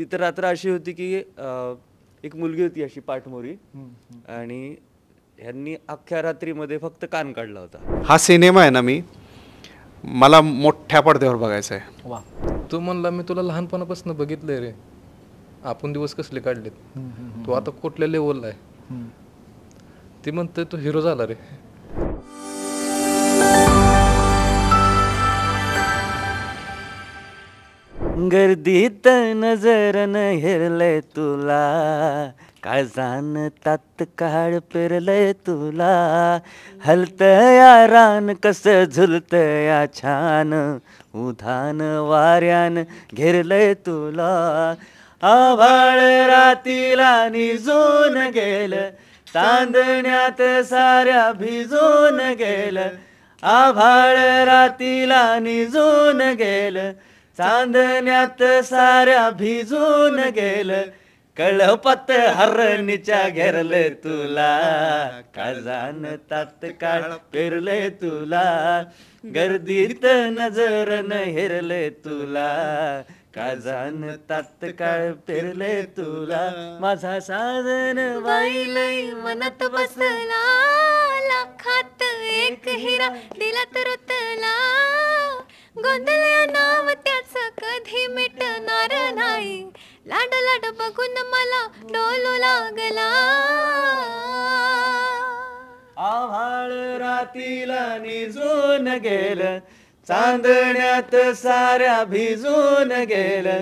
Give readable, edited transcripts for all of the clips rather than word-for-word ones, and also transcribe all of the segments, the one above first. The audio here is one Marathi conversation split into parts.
ती तर रात्र अशी होती की एक मुलगी होती अशी पाठमोरी आणि ह्यांनी अख्ख्या रात्रीमध्ये फक्त कान काढला होता. हा सिनेमा आहे ना मला मोठ्या पडद्यावर बघायचा आहे. वा. तो म्हणला मी तुला लहानपणापासून बघितलंय रे, आपण दिवस कसले काढलेत, तू आता कुठल्या लेवलला आहे. ती म्हणते तू हिरो झाला रे. गर्दीत नजर न हेरलंय तुला, काळजान तात्काळ पेरलंय तुला, हलतया रान कस झुलतया छान, उधान वाऱ्यान घेरलंय तुला, आभाळ रातीला निजून गेलं, चांदण्यात साऱ्या भिजून गेलं, आभाळ रातीला निजून गेलं, चांदण्यात साऱ्या भिजून गेलं, कळपत हरणीच्या घेरले तुला, काळजान तात्काळ पेरले तुला, गर्दीत नजर न हेरले तुला, काळजान तात्काळ पेरले तुला, माझा साजन वाईलय मनात बसला, लाखात एक हिरा दिलात रुतला, गोंधळया नाव त्याच कधी मिटणार नाही, लाड लाड बघून मला डोलू लागला, आभाळ रातीला निजून गेलं, चांदण्यात साऱ्या भिजून गेलं,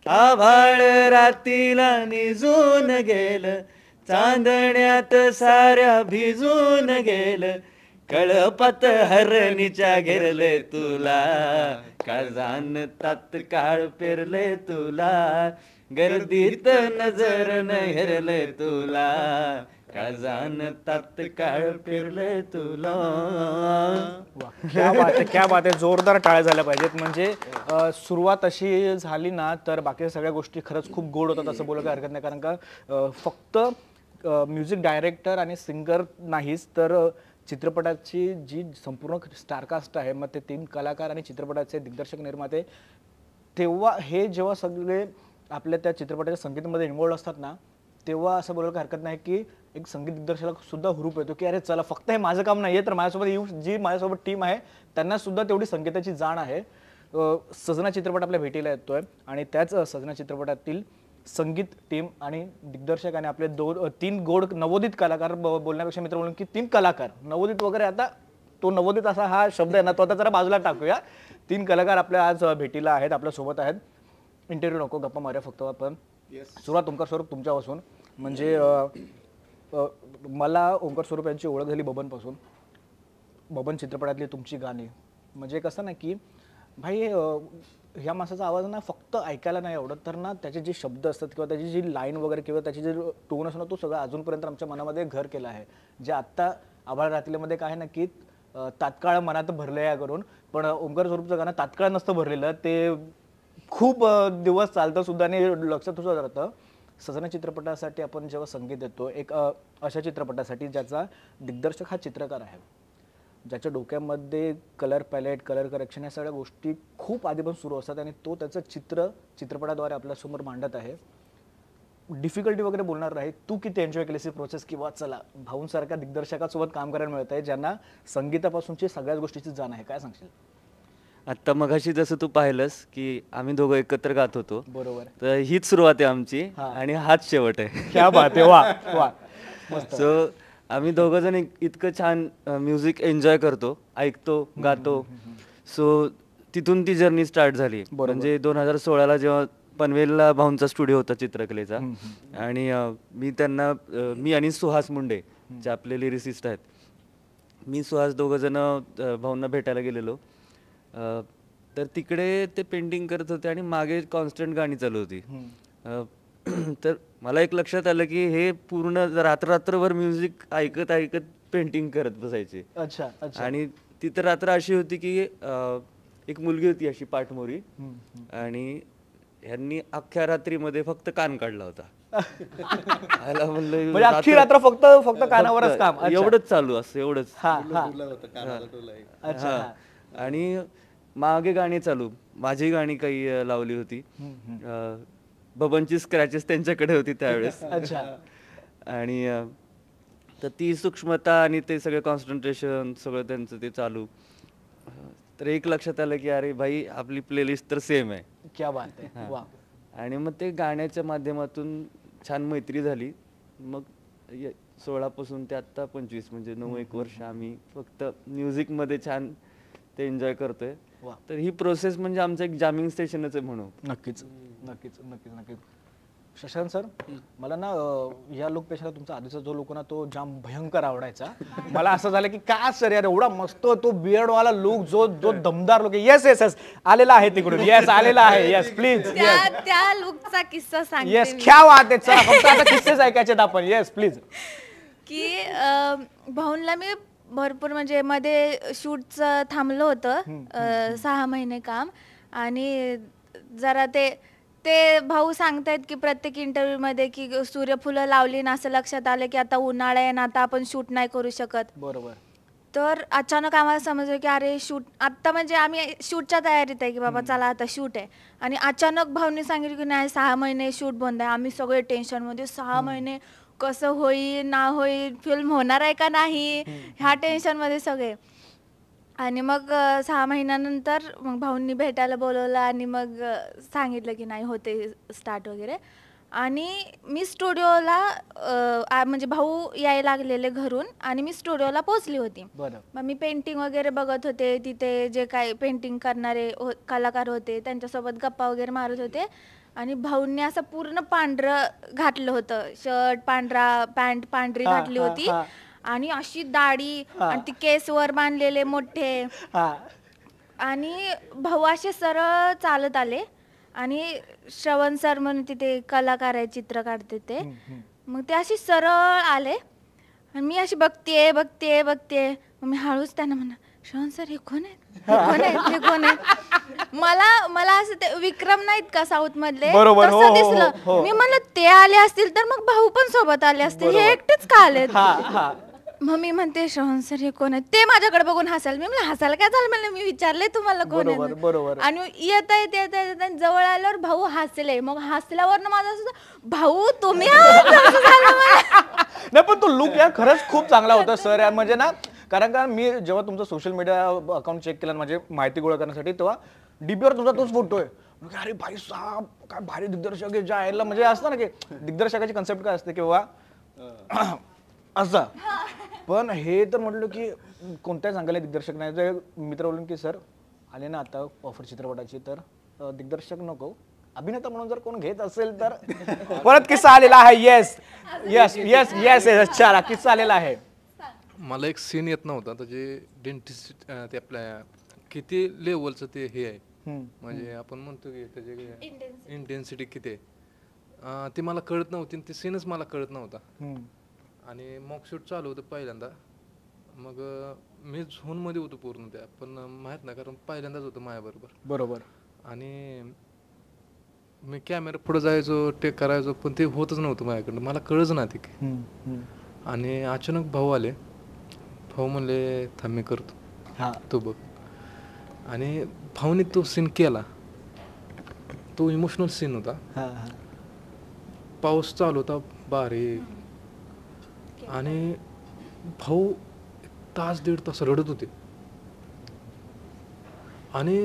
आभाळ रातीला निजून गेलं, चांदण्यात साऱ्या भिजून गेलं, कळपत हरणीच्या घेरले तुला, काळजान तात्काळ पेरले तुला, गर्दीत नजर न हेरले तुला, काळजान तात्काळ पेरले तुला. क्या बात आहे, क्या बात आहे. जोरदार टाळ्या झाल्या पाहिजेत. म्हणजे सुरुवात अशी झाली ना तर बाकी सगळ्या गोष्टी खरंच खूप गोड होतात असं बोलायला हरकत नाही. कारण का फक्त म्युझिक डायरेक्टर आणि सिंगर नाहीच तर चित्रपटाची जी संपूर्ण स्टारकास्ट आहे, मग ते 3 कलाकार आणि चित्रपटाचे दिग्दर्शक निर्माते, तेव्हा हे जेव्हा सगळे आपल्या त्या चित्रपटाच्या संगीतामध्ये इन्व्हॉल्व असतात ना, तेव्हा असं बोलायला हरकत नाही की एक संगीत दिग्दर्शकाला सुद्धा हुरूप येतो की अरे चला फक्त हे माझं काम नाही आहे, तर माझ्यासोबत जी माझ्यासोबत टीम आहे त्यांना सुद्धा तेवढी संगीताची जाण आहे. सजना चित्रपट आपल्या भेटीला येतोय आणि त्याच सजना चित्रपटातील संगीत टीम आणि दिग्दर्शक आणि आपले 3 गोड नवोदित कलाकार, बोलण्यापेक्षा मित्र बोलून की 3 कलाकार, नवोदित वगैरे आता तो नवोदित असा हा शब्द आहे ना तो आता जरा बाजूला टाकूया. 3 कलाकार आपल्या आज भेटीला आहेत, आपल्या सोबत आहेत. इंटरव्ह्यू नको, गप्पा मारूया फक्त आपण. सुरुवात ओंकार स्वरूप तुमच्यापासून. म्हणजे मला ओंकार स्वरूप यांची ओळख झाली बबनपासून. बबन चित्रपटातली तुमची गाणी म्हणजे कसं ना की भाई ह्या माणसाचा आवाज ना फक्त ऐकायला नाही आवडत, तर ना त्याचे जे शब्द असतात किंवा त्याची जी लाईन वगैरे किंवा त्याची जे टोन असतो ना तो सगळं अजूनपर्यंत आमच्या मनामध्ये घर केला आहे. जे आत्ता आभाळ रात्रीमध्ये काय ना की तात्काळ मनात भरलं या करून, पण ओंकार स्वरूपचं गाणं तात्काळ नसतं भरलेलं, ते खूप दिवस चालतं सुद्धा आणि लक्षात सुद्धा राहतं. सजना चित्रपटासाठी आपण जेव्हा संगीत देतो एक अशा चित्रपटासाठी ज्याचा दिग्दर्शक हा चित्रकार आहे, ज्याच्या डोक्यामध्ये कलर पॅलेट, कलर करेक्शन या सगळ्या गोष्टी खूप आधीपासून सुरू असतात आणि तो त्याचं चित्रपटाद्वारे आपल्यासमोर मांडत आहे. डिफिकल्टी वगैरे बोलणार नाही, तू किती एन्जॉय केलीस ही प्रोसेस, किंवा चला भाऊंसारख्या दिग्दर्शकासोबत काम करायला मिळत आहे ज्यांना संगीतापासूनची सगळ्याच गोष्टीची जाण आहे, काय सांगशील? आत्ता मगाशी जसं तू पाहिलंस की आम्ही दोघं एकत्र गात होतो, बरोबर, तर हीच सुरुवात आहे आमची आणि हाच शेवट आहे. क्या बात आहे, वा वा. सो आम्ही दोघं जण इतकं छान म्युझिक एन्जॉय करतो, ऐकतो, गातो. सो तिथून ती जर्नी स्टार्ट झाली. म्हणजे 2016ला जेव्हा पनवेलला भाऊंचा स्टुडिओ होता चित्रकलेचा, आणि मी आणि सुहास मुंडे जे आपले लिरिसिस्ट आहेत, मी सुहास दोघं जण भाऊंना भेटायला गेलेलो. तर तिकडे ते पेंटिंग करत होते आणि मागे कॉन्स्टंट गाणी चालू होती. तर मला एक लक्षात आलं की हे पूर्ण रात्रभर म्युझिक ऐकत ऐकत पेंटिंग करत बसायचे. अच्छा. आणि ती तर रात्र अशी होती की एक मुलगी होती अशी पाठमोरी आणि ह्यांनी अख्ख्या रात्रीमध्ये फक्त कान काढला होता. म्हणजे अख्खी रात्र फक्त कानावरच काम, एवढंच चालू असं, एवढंच. आणि मागे गाणी चालू, माझी गाणी काही लावली होती. बबनची स्क्रॅचेस त्यांच्याकडे होती त्यावेळेस. अच्छा. आणि तर ती सूक्ष्मता आणि ते सगळे कॉन्सन्ट्रेशन सगळं त्यांचं ते चालू. तर एक लक्षात आलं की अरे भाई आपली प्लेलिस्ट तर सेम आहे. क्या बात आहे. वा. आणि मग ते गाण्याच्या माध्यमातून छान मैत्री झाली. मग 16 पासून ते आत्ता 25 म्हणजे 9-1 वर्ष आम्ही फक्त म्युझिकमध्ये छान ते एन्जॉय करतोय. तर ही प्रोसेस म्हणजे आमचं एक जामिंग स्टेशनच आहे म्हणून. नक्कीच नक्कीच नक्कीच नक्कीच. शशांक सर, मला ना या लुकपेक्षा तुमचा आधीचा जो लुक ना तो जाम भयंकर आवडायचा. मला असं झालं की काय सर यार एवढा मस्त तो बियर्डवाला लुक, जो जो दमदार लुक. येस येस येस आलेला आहे तिकडून. येस आलेला आहे. Yes please. त्या लुकचा किस्सा सांगते. येस क्या बात आहे. चला फक्त आता किस्सेच ऐकायचे आपण. Yes please. की भाऊंला मी भरपूर म्हणजे मध्ये शूटचं थांबलं होतं 6 महिने काम. आणि जरा ते भाऊ सांगतायत की प्रत्येक इंटरव्ह्यू मध्ये की सूर्यफुलं लावली ना, असं लक्षात आलं की आता उन्हाळा आहे ना, आता आपण शूट नाही करू शकत. बरोबर. तर अचानक आम्हाला समजलं की अरे शूट आत्ता, म्हणजे आम्ही शूटच्या तयारीत आहे की बाबा चला आता शूट आहे. आणि अचानक भाऊनी सांगितलं की नाही 6 महिने शूट बंद आहे. आम्ही सगळे टेन्शनमध्ये 6 महिने कसं होईल ना होईल, फिल्म होणार आहे का नाही, ह्या टेन्शनमध्ये सगळे. आणि मग 6 महिन्यानंतर मग भाऊंनी भेटायला बोलवलं आणि मग सांगितलं की नाही होते स्टार्ट वगैरे. आणि मी स्टुडिओला म्हणजे भाऊ यायला लागलेले घरून आणि मी स्टुडिओला पोचली होती. मग मी पेंटिंग वगैरे बघत होते. तिथे जे काय पेंटिंग करणारे कलाकार होते त्यांच्यासोबत गप्पा वगैरे मारत होते. आणि भाऊंनी असं पूर्ण पांढरं घातलं होतं, शर्ट पांढरा, पॅन्ट पांढरी घातली होती आणि अशी दाढी आणि ती केस वर बांधलेले मोठे. आणि भाऊ असे सरळ चालत आले आणि श्रवण सर म्हणून तिथे कलाकार आहे, चित्र काढते ते. मग ते अशी सरळ आले आणि मी अशी बघते. मग मी हळूच त्यांना म्हणा, श्रवण सर हे कोण आहेत, हे कोण आहेत. मला असं ते विक्रम नाहीत का साऊथ मधले तसं दिसलं. मी म्हणलं ते आले असतील तर मग भाऊ पण सोबत आले असतील, हे एकटेच का आलेत. मग मी म्हणते श्रवण सर हे कोण आहेत. ते माझ्याकडे बघून हसायला. मी म्हणलं हसायला काय झालं, म्हणलं मी विचारले तुम्हाला कोण आहे. आणि येता येता जवळ आल्यावर भाऊ हसले. मग हसल्यावर ना माझं असं भाऊ तुम्ही नाही, पण तो लुक यार खरंच खूप चांगला होता सर यार. म्हणजे ना, कारण का मी जेव्हा तुमचं सोशल मीडिया अकाउंट चेक केलं म्हणजे माहिती गोळा करण्यासाठी, तेव्हा डीपीवर तुमचा तोच फोटो आहे. अरे भाई साहब काय भारी दिग्दर्शक आहे. ज्या म्हणजे असतं ना की दिग्दर्शकाची कन्सेप्ट काय असते किंवा असं. पण हे तर म्हटलं की कोणत्याही चांगल्या दिग्दर्शक नाही. तर मित्र बोलून की सर आले ना आता ऑफर चित्रपटाची, तर दिग्दर्शक नको, अभिनेता म्हणून जर कोण घेत असेल तर. परत किस्सा आलेला आहे. येस येस येस येस अच्छा किस्सा आलेला आहे. मला एक सीन येत नव्हता, तर जे डेंटिस्ट ते आपल्या किती लेवलचं ते हे आहे, म्हणजे आपण म्हणतो की त्याचे इंटेन्सिटी किती आहे ते मला कळत नव्हती. ते सीनच मला कळत नव्हता. आणि मॉक शूट चालू होतं पहिल्यांदा. मग मी झोनमध्ये होतो पूर्ण त्या, पण माहीत नाही कारण पहिल्यांदाच होतं माझ्याबरोबर. बरोबर. आणि मी कॅमेरा पुढे जायचो, टेक करायचो, पण ते होतच नव्हतं माझ्याकडनं, मला कळच ना ते. आणि अचानक भाऊ आले. भाऊ म्हणले थांब मी करतो, तो बघ. आणि भाऊने तो सीन केला. तो इमोशनल सीन होता. पाऊस चालू होता बारीक. आणि भाऊ 1-1.5 तास रडत होते. आणि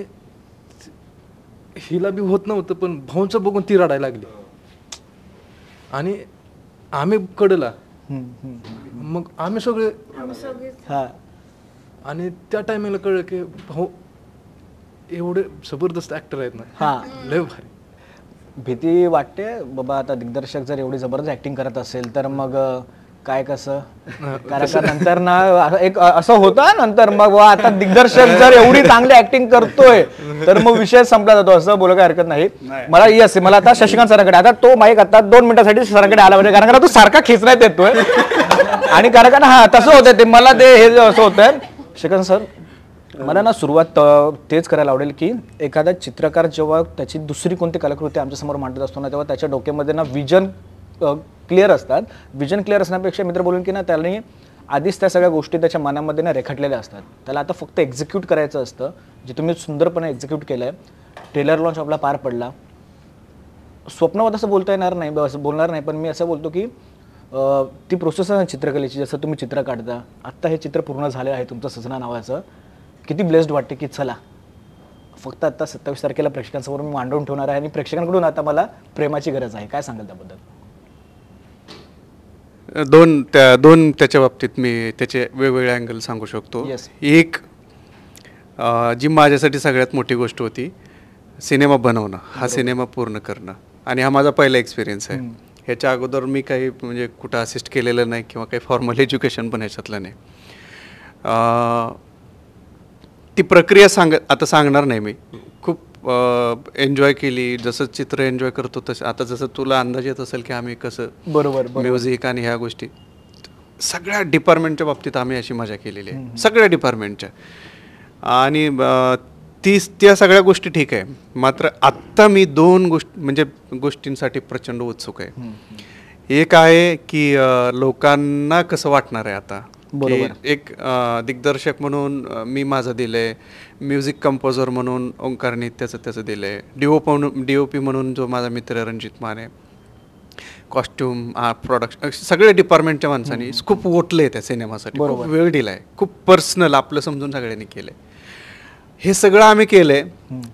हिला बी होत नव्हतं, पण भाऊंचं बघून ती रडायला लागली. आणि आम्ही कडला, मग आम्ही सगळे. आणि त्या टायमिंगला कळलं की भाऊ एवढे जबरदस्त ऍक्टर आहेत ना, लय भारी. भीती वाटते बाबा आता दिग्दर्शक जर एवढी जबरदस्त ऍक्टिंग करत असेल तर मग काय कसं. कारण नंतर ना एक असं होतं नंतर मग आता दिग्दर्शक जर एवढी चांगली ऍक्टिंग करतोय तर मग विषय संपला जातो, असं बोलायला हरकत नाही. मला येस मला आता शशिकांत सरांकडे, आता तो माईक आता 2 मिनिटांसाठी सरांकडे आला पाहिजे, कारण का तो सारखा खेचण्यात येतोय. आणि कारण का तसं होतं ते मला ते हे असं होतं. शशिकांत सर मला ना सुरुवात तेच करायला आवडेल की एखादा चित्रकार जेव्हा त्याची दुसरी कोणती कलाकृती आमच्यासमोर मांडत असतो ना, तेव्हा त्याच्या डोक्यामध्ये ना विजन क्लिअर असतात. विजन क्लिअर असण्यापेक्षा मित्र बोलून की ना त्याने आधीच त्या सगळ्या गोष्टी त्याच्या मनामध्ये ना रेखाटलेल्या असतात. त्याला आता फक्त एक्झिक्यूट करायचं असतं, जे तुम्ही सुंदरपणे एक्झिक्यूट केलं आहे. ट्रेलर लॉन्च आपला पार पडला. स्वप्नावत असं बोलता येणार नाही, असं बोलणार नाही, पण मी असं बोलतो की ती प्रोसेस आहे चित्रकलेची, जसं तुम्ही चित्र काढता, आत्ता हे चित्र पूर्ण झालं आहे तुमचं सजना नावाचं, किती ब्लेस्ड वाटते की चला फक्त आता 27 तारखेला प्रेक्षकांसमोर मी मांडून ठेवणार आहे आणि प्रेक्षकांकडून आता मला प्रेमाची गरज आहे. काय सांगाल त्याबद्दल? दोन त्याच्या बाबतीत मी त्याचे वेगवेगळे अँगल सांगू शकतो. Yes. एक जी माझ्यासाठी सगळ्यात मोठी गोष्ट होती, सिनेमा बनवणं, हा सिनेमा पूर्ण करणं, आणि हा माझा पहिला एक्सपिरियन्स आहे. ह्याच्या अगोदर मी काही म्हणजे कुठं असिस्ट केलेलं नाही किंवा काही फॉर्मल एज्युकेशन पण ह्याच्यातलं नाही. ती प्रक्रिया आता सांगणार नाही मी. खूप एन्जॉय केली, जसं चित्र एन्जॉय करतो तसं. आता जसं तुला अंदाज येत असेल की आम्ही कसं बरोबर म्युझिक आणि ह्या गोष्टी सगळ्या डिपार्टमेंटच्या बाबतीत आम्ही अशी मजा केलेली आहे, सगळ्या डिपार्टमेंटच्या. आणि त्या सगळ्या गोष्टी ठीक आहे. मात्र आत्ता मी दोन गोष्टींसाठी प्रचंड उत्सुक आहे. एक आहे की लोकांना कसं वाटणार आहे आता. एक दिग्दर्शक म्हणून मी माझं दिलंय, म्युझिक कंपोजर म्हणून ओंकारने त्याचं दिलंय, DOP म्हणून जो माझा मित्र रणजित माने, कॉस्ट्युम, प्रोडक्शन, सगळे डिपार्टमेंटच्या माणसांनी खूप वोटले त्या सिनेमासाठी, खूप वेळ दिलाय, खूप पर्सनल आपलं समजून सगळ्यांनी केलंय. हे सगळं आम्ही केलंय.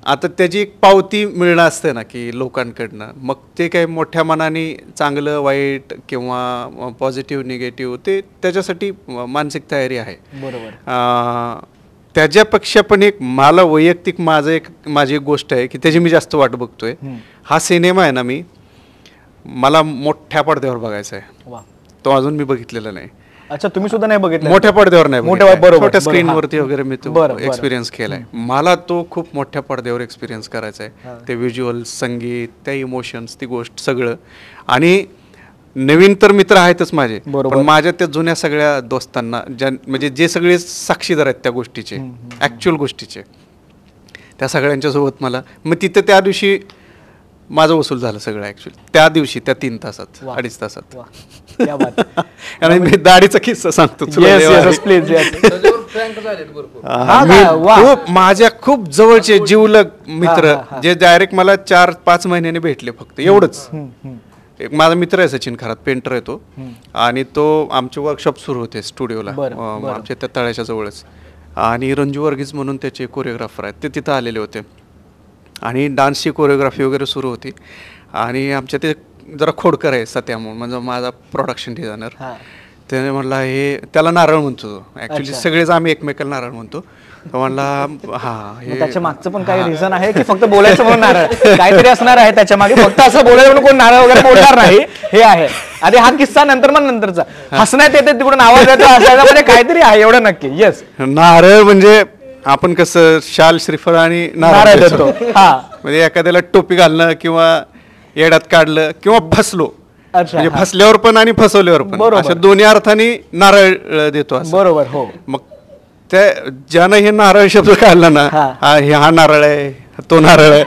आता त्याची एक पावती मिळणं असते ना की लोकांकडनं, मग ते काही मोठ्या मनाने चांगलं वाईट किंवा पॉझिटिव्ह निगेटिव्ह ते त्याच्यासाठी मानसिक तयारी आहे. बरोबर. त्याच्यापेक्षा पण एक मला वैयक्तिक माझी एक गोष्ट आहे की त्याची मी जास्त वाट बघतोय. हा सिनेमा आहे ना, मला मोठ्या पडद्यावर बघायचा आहे. तो अजून मी बघितलेला नाही. अच्छा, तुम्ही सुद्धा नाही बघितलं? मोठ्या पडद्यावर नाही, छोट्या स्क्रीनवरती वगैरे मी तो बरं. एक्सपिरियन्स केलाय. मला तो खूप मोठ्या पडद्यावर एक्सपिरियन्स करायचा आहे. ते व्हिज्युअल, संगीत, त्या इमोशन्स, ती गोष्ट सगळं. आणि नवीन तर मित्र आहेतच माझे, पण माझ्या त्या जुन्या सगळ्या दोस्तांना म्हणजे जे सगळे साक्षीदार आहेत त्या गोष्टीचे, ऍक्च्युअल गोष्टीचे, त्या सगळ्यांच्या सोबत मला मग तिथे त्या दिवशी माझं वसूल झालं सगळं ऍक्च्युअली त्या दिवशी, त्या 3 तासात 2.5 तासात. आणि मी दाढीचा किस्सा सांगतो माझ्या खूप जवळचे जिवलग मित्र जे डायरेक्ट मला 4-5 महिन्याने भेटले फक्त, एवढंच. एक माझा मित्र आहे सचिन खरात, पेंटर आहे तो, आणि तो आमचे वर्कशॉप सुरू होते स्टुडिओला आमच्या त्या तळ्याच्या जवळच. आणि रंजू वर्गीज म्हणून त्याचे कोरिओग्राफर आहेत, ते तिथं आलेले होते. आणि डान्सची कोरिओग्राफी वगैरे सुरू होती. आणि आमच्या ते जरा खोडकर आहे सत्या म्हणून, म्हणजे माझा प्रोडक्शन डिझायनर. त्याने म्हणला हे त्याला नारळ म्हणतो तो, ऍक्च्युली सगळेच आम्ही एकमेकाला नारळ म्हणतो. तो म्हणला हे त्याच्या मागचं पण काही रिझन आहे की फक्त बोलायचं म्हणून नारळ काहीतरी असणार आहे त्याच्या मागे, फक्त असं बोलायचं म्हणून कोण नारळ वगैरे बोलणार नाही, हे आहे. आधी हा किस्सा नंतर मग नंतरचा हसण्यात येते तिकडून आवाज येतो असायचा, म्हणजे काहीतरी आहे एवढं नक्की. येस, नारळ म्हणजे आपण कसं शाल, श्रीफळ आणि नारळ देतो. म्हणजे एखाद्याला टोपी घालणं किंवा येड्यात काढलं किंवा फसलो, म्हणजे फसल्यावर पण आणि फसवल्यावर पण, अशा दोन्ही अर्थाने नारळ देतो. बरोबर. हो. मग त्या ज्यानं हे नारळ शब्द काढला ना, हा नारळ आहे, तो नारळ आहे,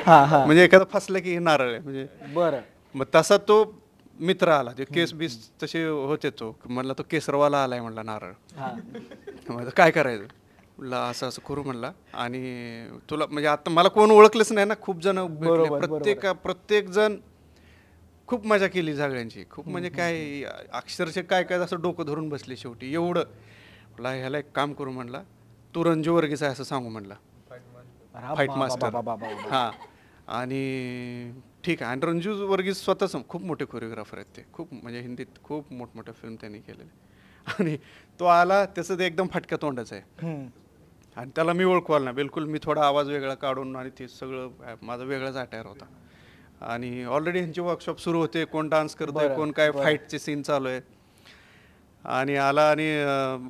म्हणजे एखादा फसलं की हे नारळ आहे म्हणजे. बरं. मग तसा तो मित्र आला, ते केस बीस तसे होते, तो म्हणला तो केसरवाला आलाय म्हणला नारळ, काय करायचं म्हणलं, असं असं करू म्हणला. आणि तुला म्हणजे आता मला कोण ओळखलंच नाही ना, खूप जण भेटले, प्रत्येक जण खूप मजा केली सगळ्यांची, खूप म्हणजे काय अक्षरशः काय असं डोकं धरून बसले शेवटी एवढं. म्हणला ह्याला एक काम करू म्हणला, तू रंजू वर्गीस आहे असं सांगू म्हणला, फाईट मास्टर. हां, आणि ठीक आहे. आणि रंजू वर्गीस स्वतःच खूप मोठे कोरिओग्राफर आहेत ते, खूप म्हणजे हिंदीत खूप मोठमोठ्या फिल्म त्यांनी केलेले. आणि तो आला, त्याचं ते एकदम फाटक्या तोंडाचं आहे, आणि त्याला मी ओळखवाल ना बिलकुल. मी थोडा आवाज वेगळा काढून, आणि ते सगळं माझा वेगळाच अटायर होता. आणि ऑलरेडी ह्यांचे वर्कशॉप सुरू होते, कोण डान्स करतोय, कोण काय फाईटचे सीन चालू आहे. आणि आला आणि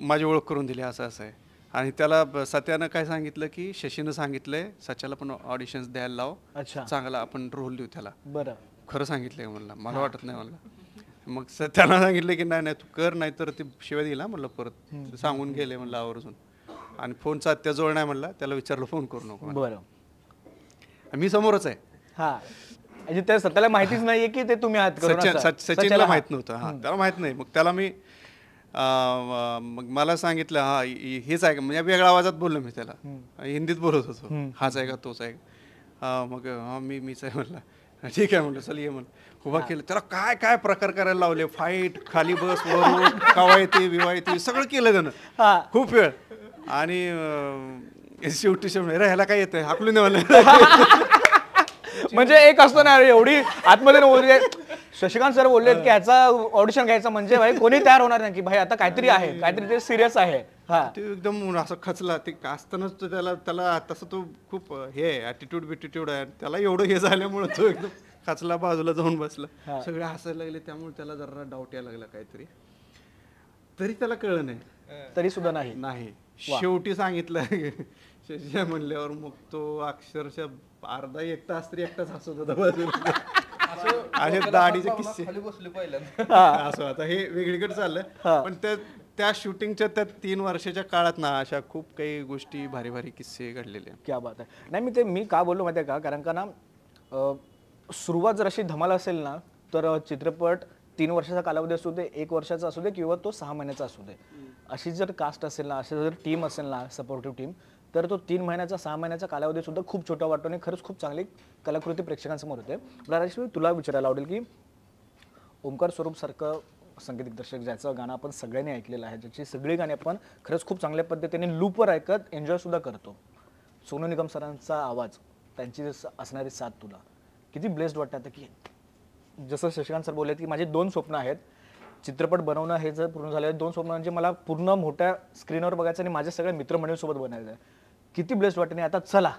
माझी ओळख करून दिली, असं असं आहे. आणि त्याला सत्यानं काय सांगितलं की शशीनं सांगितलंय सच्याला पण ऑडिशन्स द्यायला लाव, चांगला आपण रोल देऊ त्याला. बरं, खरं सांगितलंय म्हणला, मला वाटत नाही म्हणला. मग सत्यानं सांगितलं की नाही तू कर, नाही तर ते शिवाय दिला म्हणलं, परत सांगून गेले म्हणलं आवर्जून. आणि फोनचा त्याजवळ नाही म्हणला, त्याला विचारलं फोन करू नको. बरं, मी समोरच आहे. म्हणजे त्या सत्याला माहितीच नाहीये की ते तुम्ही आहात. सचिनला माहित नव्हतं, त्याला माहित नाही. मग त्याला मी मग मला सांगितलं हेच आहे का, म्हणजे वेगळ्या आवाजात बोललो मी त्याला, हिंदीत बोलत होतो, हाच आहे का तोच आहे का. मग मीच आहे म्हणला. ठीक आहे म्हणलं, चल ये म्हणलं. उभा केलं, त्याला काय काय प्रकार करायला लावले, फाईट, खाली बस, वर कवायती विवायती सगळं केलं त्यानं खूप वेळ. आणि शेवटी ह्याला काय येतंय हाकलून द्यावं. म्हणजे एक असतो ना एवढी आतमध्ये बोलले, शशिकांत सर बोलले की ह्याचा ऑडिशन घ्यायचं म्हणजे भाई कोणी तयार होणार नाही की भाई आता काहीतरी आहे, काहीतरी ते सिरियस आहे. ते एकदम असं खचला, ते असतानाच तो त्याला तसं तो खूप हे ॲटिट्यूड बिटिट्यूड आहे, त्याला एवढं हे झाल्यामुळे तो एकदम खचला, बाजूला जाऊन बसला. सगळे हसायला लागले, त्यामुळे त्याला जरा डाऊट यायला लागला काहीतरी. तरी त्याला कळलं नाही, तरी सुद्धा नाही. शेवटी सांगितलं शशी म्हणल्यावर मग तो अक्षरशः अर्धा एक तास तरी एकटाच हसत होता बाजूला. असे दाढीचे किस्से असं. आता हे वेगळीकडे चाललंय, पण त्या शूटिंगच्या त्या 3 वर्षाच्या काळात ना अशा खूप काही गोष्टी भारी भारी किस्से घडलेले. क्या बात आहे. नाही मी का बोललो माहिती आहे का, कारण का ना सुरुवात जर अशी धमाल असेल ना तर चित्रपट 3 वर्षाचा कालावधी असू दे, 1 वर्षाचा असू दे किंवा तो 6 महिन्याचा असू दे, अशी जर कास्ट असेल ना, अशी जर टीम असेल ना, सपोर्टिव्ह टीम, तर तो 3 महिन्याचा 6 महिन्याचा कालावधी सुद्धा खूप छोटा वाटतो आणि खरंच खूप चांगली कलाकृती प्रेक्षकांसमोर होते. मला राजेश्वरी तुला विचारायला आवडेल की ओमकार स्वरूप सारखं संगीत दिग्दर्शक ज्याचं गाणं आपण सगळ्यांनी ऐकलेलं आहे, ज्याची सगळी गाणी आपण खरंच खूप चांगल्या पद्धतीने लूपवर ऐकत एन्जॉय सुद्धा करतो, सोनू निगम सरांचा आवाज, त्यांची असणारी साथ, तुला किती ब्लेस्ड वाटतं की जसं शशिकांत सर बोलले की माझे 2 स्वप्न आहेत, चित्रपट बनवणं हे जर पूर्ण झालं, 2 स्वप्न म्हणजे मला पूर्ण मोठ्या स्क्रीनवर बघायचं आणि माझ्या सगळ्या मित्रमंडळीसोबत बनायचं आहे. किती ब्लेस्ड वाटतं. आता चला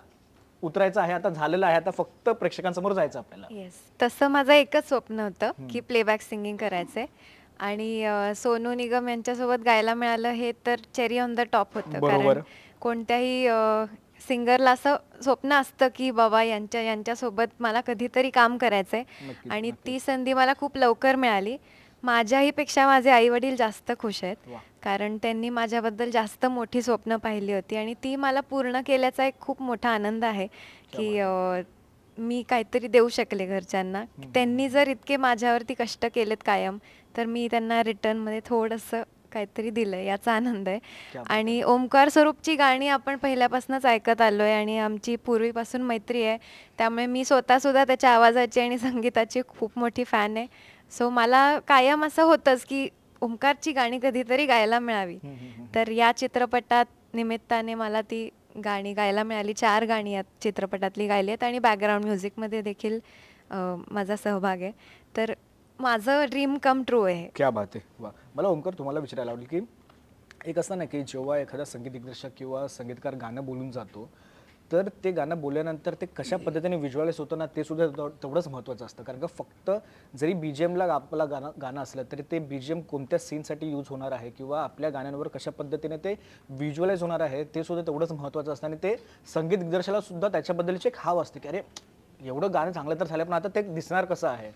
उतरायचं आहे, आता झालेलं आहे, आता फक्त प्रेक्षकांसमोर जायचं आपल्याला. येस, तसं माझं एकच स्वप्न होतं की प्लेबॅक सिंगिंग करायचंय आणि सोनू निगम यांच्यासोबत गायला मिळालं हे तर चेरी ऑन द टॉप होतं. कारण कोणत्याही सिंगरला असं स्वप्न असतं की बाबा यांच्यासोबत मला कधीतरी काम करायचंय आणि ती संधी मला खूप लवकर मिळाली. माझ्याहीपेक्षा माझे आई वडील जास्त खुश आहेत, कारण त्यांनी माझ्याबद्दल जास्त मोठी स्वप्न पाहिली होती आणि ती मला पूर्ण केल्याचा एक खूप मोठा आनंद आहे की मी काहीतरी देऊ शकले घरच्यांना. त्यांनी जर इतके माझ्यावरती कष्ट केलेत कायम, तर मी त्यांना रिटर्नमध्ये थोडंसं काहीतरी दिलं, याचा आनंद आहे. आणि ओमकार स्वरूपची गाणी आपण पहिल्यापासूनच ऐकत आलो आहे आणि आमची पूर्वीपासून मैत्री आहे, त्यामुळे मी स्वतःसुद्धा त्याच्या आवाजाची आणि संगीताची खूप मोठी फॅन आहे. सो मला कायम असं होतंच की ओमकारची गाणी कधीतरी गायला मिळावी. तर या चित्रपटात निमित्ताने मला ती गाणी गायला मिळाली. 4 गाणी या चित्रपटातली गायली आहेत आणि बॅकग्राऊंड म्युझिकमध्ये देखील माझा सहभाग आहे. तर माझं ड्रीम कम ट्रू आहे. क्या बात आहे. वा. मला ओमकार तुम्हाला विचारायला आवडेल की एक असतं ना की जेव्हा एखादा संगीत दिग्दर्शक किंवा संगीतकार गाणं बोलून जातो, तर ते गाणं बोलल्यानंतर ते कशा पद्धतीने व्हिज्युअलाइज होतं ना, ते सुद्धा तेवढंच महत्त्वाचं असतं. कारण का फक्त जरी BGMला आपला गाणं असलं तरी ते BGM कोणत्या सीनसाठी यूज होणार आहे किंवा आपल्या गाण्यांवर कशा पद्धतीने ते व्हिज्युअलाइज होणार आहे ते सुद्धा तेवढंच महत्त्वाचं असतं. आणि ते संगीत दिग्दर्शकाला सुद्धा त्याच्याबद्दलची एक हाव असते की अरे एवढं गाणं चांगलं तर झालं, पण आता ते दिसणार कसं आहे.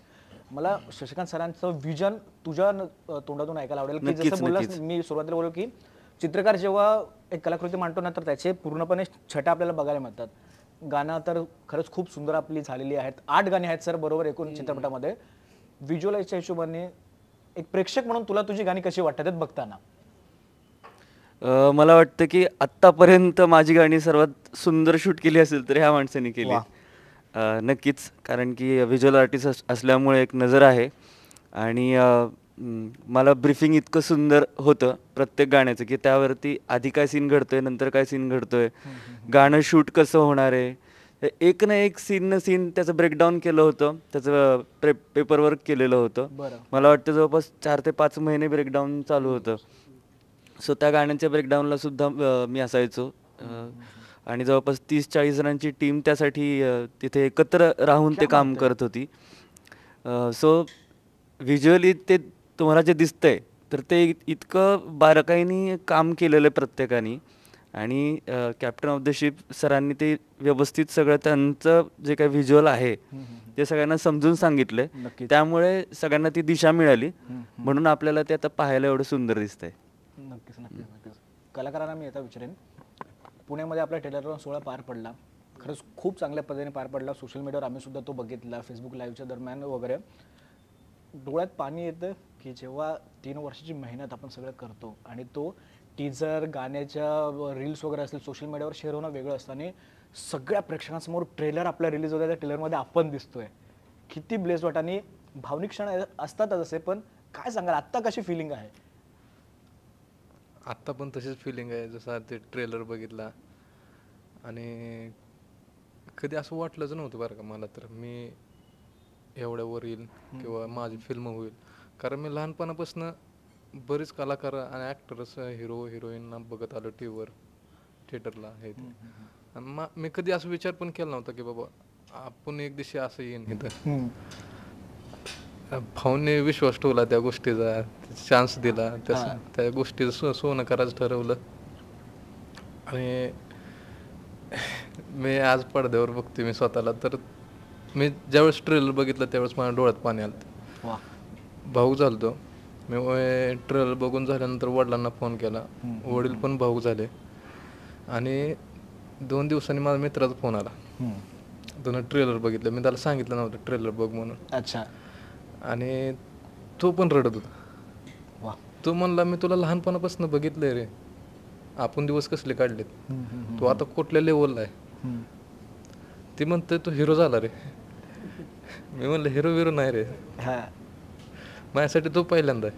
मला शशिकांत सरांचं विजन तुझ्या तोंडातून ऐकायला आवडेल की जसं बोललास, मी सुरुवातीला बोललो की चित्रकार जेव्हा एक कलाकृती मांडतो ना, तर त्याचे पूर्णपणे छटा आपल्याला बघायला मिळतात. गाणं तर खरंच खूप सुंदर आपली झालेली आहेत. 8 गाणी आहेत सर बरोबर एकूण चित्रपटामध्ये. व्हिज्युअलाइजच्या हिशोबाने एक प्रेक्षक म्हणून तुला तुझी गाणी कशी वाटतात बघताना? मला वाटतं की आत्तापर्यंत माझी गाणी सर्वात सुंदर शूट केली असेल तर ह्या माणसाने केली. नक्कीच, कारण की व्हिज्युअल आर्टिस्ट असल्यामुळे एक नजर आहे आणि मला ब्रीफिंग इतकं सुंदर होतं प्रत्येक गाण्याचं की त्यावरती आधी काय सीन घडतोय, नंतर काय सीन घडतोय, गाणं शूट कसं होणार आहे, एक ना एक सीन त्याचं ब्रेकडाऊन केलं होतं, त्याचं पेपरवर्क केलेलं होतं. मला वाटतं जवळपास 4 ते 5 महिने ब्रेकडाऊन चालू होतं. सो त्या गाण्यांच्या ब्रेकडाऊनला सुद्धा मी असायचो आणि जवळपास 30-40 जणांची टीम त्यासाठी तिथे एकत्र राहून ते काम करत होती. सो व्हिज्युअली ते तुम्हाला जे दिसतंय तर ते इतकं बारकाईने काम केलेलं आहे प्रत्येकाने आणि कॅप्टन ऑफ द शिप सरांनी ते व्यवस्थित सगळं त्यांचं जे काही व्हिज्युअल आहे ते सगळ्यांना समजून सांगितलंय, त्यामुळे सगळ्यांना ती दिशा मिळाली, म्हणून आपल्याला ते आता पाहायला एवढं सुंदर दिसतंय. नक्कीच नक्कीच नक्कीच. कलाकारांना मी आता विचारेन, पुण्यामध्ये आपला टेलर सोहळा पार पडला, खरंच खूप चांगल्या पद्धतीने पार पडला. सोशल मीडियावर आम्ही सुद्धा तो बघितला, फेसबुक लाईव्हच्या दरम्यान वगैरे. डोळ्यात पाणी येतं की जेव्हा 3 वर्षाची मेहनत आपण सगळं करतो आणि तो टीजर, गाण्याच्या रील्स वगैरे असतील सोशल मीडियावर शेअर होणं वेगळं असतं आणि सगळ्या प्रेक्षकांसमोर ट्रेलर आपला रिलीज होतं, त्या ट्रेलरमध्ये आपण दिसतोय. किती ब्लेस्ड वाटत. आणि भावनिक क्षण असतातच असे, पण काय सांगाल आत्ता कशी फिलिंग आहे? आत्ता पण तशीच फिलिंग आहे, जसं ते ट्रेलर बघितला आणि कधी असं वाटलंच नव्हतं बरं का मला तर मी एवढ्यावर येईल किंवा माझी फिल्म होईल. कारण मी लहानपणापासून बरेच कलाकार आणि ॲक्टर्स, हिरो हिरोईनना बघत आलो टी व्हीवर, थिएटरला हे ते. आणि मी कधी असं विचार पण केला नव्हता की बाबा आपण एक दिवशी असं येईन इथं. भाऊने विश्वास ठेवला त्या गोष्टीचा, चान्स दिला, त्या गोष्टीचं सोनं करायचं ठरवलं. आणि मी आज पडद्यावर बघते मी स्वतःला, तर मी ज्यावेळेस ट्रेलर बघितलं त्यावेळेस माझ्या डोळ्यात पाणी आलं. भाऊक झालतो मी. ट्रेलर बघून झाल्यानंतर वडिलांना फोन केला, वडील पण भाऊक झाले. आणि 2 दिवसांनी माझ्या मित्राचा फोन आला, त्यानं ट्रेलर बघितलं. मी त्याला सांगितलं नव्हतं ट्रेलर बघ म्हणून. अच्छा. आणि तो पण रडत होता. तो म्हणला मी तुला लहानपणापासून बघितलंय रे, आपण दिवस कसले काढलेत, तू आता कुठल्या लेवलला आहे. ती म्हणते तू हिरो झाला रे. मी म्हणलं हिरो नाही रे, माझ्यासाठी तो पहिल्यांदा आहे.